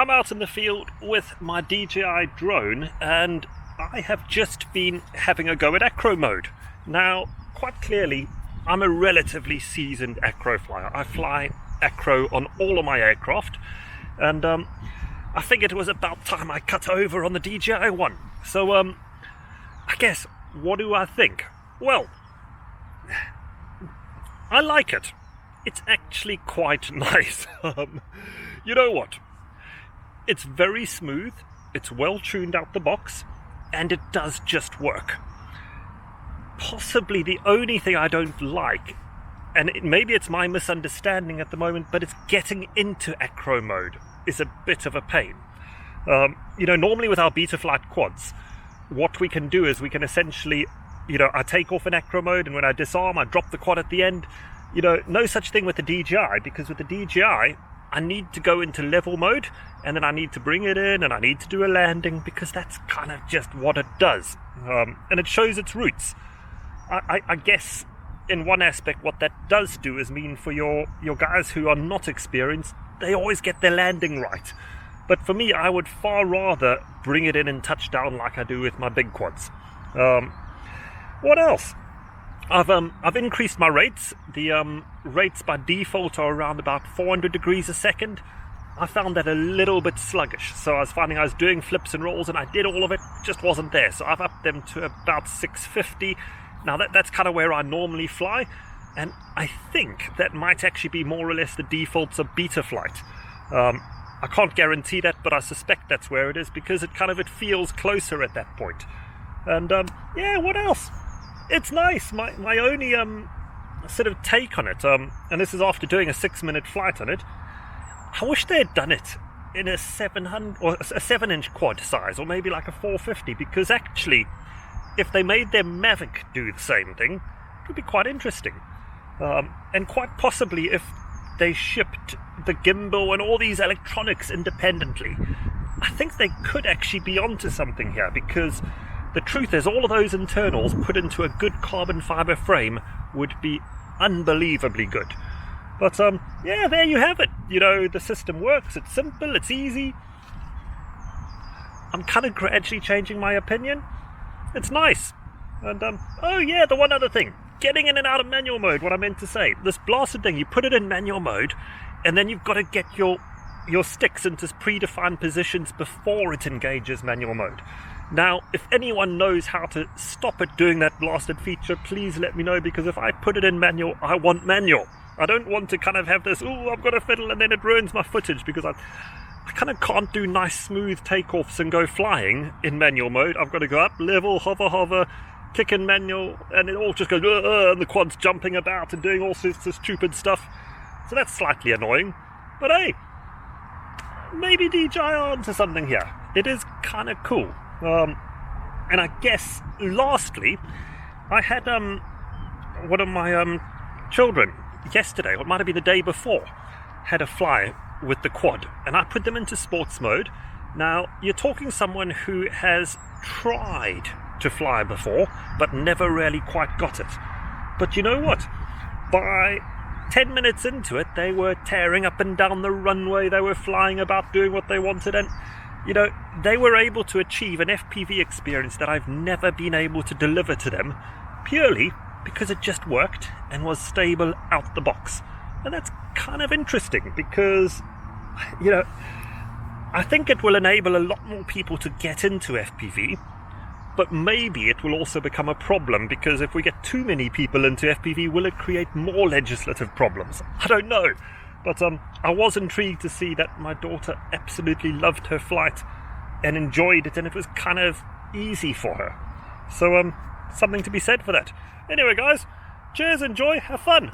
I'm out in the field with my DJI drone, and I have just been having a go at Acro Mode. Now, quite clearly, I'm a relatively seasoned acro flyer. I fly acro on all of my aircraft, and I figured it was about time I cut over on the DJI one. So, I guess, what do I think? Well, I like it. It's actually quite nice. You know what? It's very smooth, it's well tuned out the box, and it does just work. Possibly the only thing I don't like, and maybe it's my misunderstanding at the moment, but it's getting into Acro Mode is a bit of a pain. Normally with our Betaflight quads, what we can do is we can essentially, I take off in Acro Mode, and when I disarm, I drop the quad at the end. No such thing with the DJI, because with the DJI, I need to go into level mode, and then I need to bring it in, and I need to do a landing, because that's kind of just what it does. And it shows its roots. I guess, in one aspect, what that does do is mean for your guys who are not experienced, they always get their landing right. But for me, I would far rather bring it in and touch down like I do with my big quads. What else? I've increased my rates. The rates by default are around about 400 degrees a second. I found that a little bit sluggish, so I was finding I was doing flips and rolls, and I did all of it, just wasn't there. So I've upped them to about 650. Now that's kind of where I normally fly, and I think that might actually be more or less the defaults of Betaflight. I can't guarantee that, but I suspect that's where it is, because it feels closer at that point. And yeah, what else? It's nice. My only sort of take on it, and this is after doing a 6-minute flight on it, I wish they had done it in a 700 or a 7-inch quad size, or maybe like a 450, because actually, if they made their Mavic do the same thing, it would be quite interesting. And quite possibly if they shipped the gimbal and all these electronics independently, I think they could actually be onto something here, because the truth is, all of those internals put into a good carbon fiber frame would be unbelievably good. But yeah, there you have it. The system works, it's simple, it's easy. I'm kind of gradually changing my opinion. It's nice. And oh yeah, the one other thing, getting in and out of manual mode, what I meant to say. This blasted thing, you put it in manual mode, and then you've got to get your sticks into predefined positions before it engages manual mode. Now, if anyone knows how to stop it doing that blasted feature, please let me know, because if I put it in manual, I want manual. I don't want to have this, I've got to fiddle, and then it ruins my footage, because I kind of can't do nice smooth takeoffs and go flying in manual mode. I've got to go up, level, hover, kick in manual, and it all just goes, and the quad's jumping about and doing all sorts of stupid stuff. So that's slightly annoying. But hey, maybe DJI are onto something here. It is kind of cool. And I guess, lastly, I had one of my children yesterday, or it might have been the day before, had a fly with the quad, and I put them into sports mode. Now, you're talking someone who has tried to fly before, but never really quite got it. But you know what? By 10 minutes into it, they were tearing up and down the runway, they were flying about doing what they wanted, and they were able to achieve an FPV experience that I've never been able to deliver to them, purely because it just worked and was stable out the box. And that's kind of interesting, because, I think it will enable a lot more people to get into FPV, but maybe it will also become a problem, because if we get too many people into FPV, will it create more legislative problems? I don't know. But I was intrigued to see that my daughter absolutely loved her flight and enjoyed it, and it was kind of easy for her. So something to be said for that. Anyway, guys, cheers, enjoy, have fun.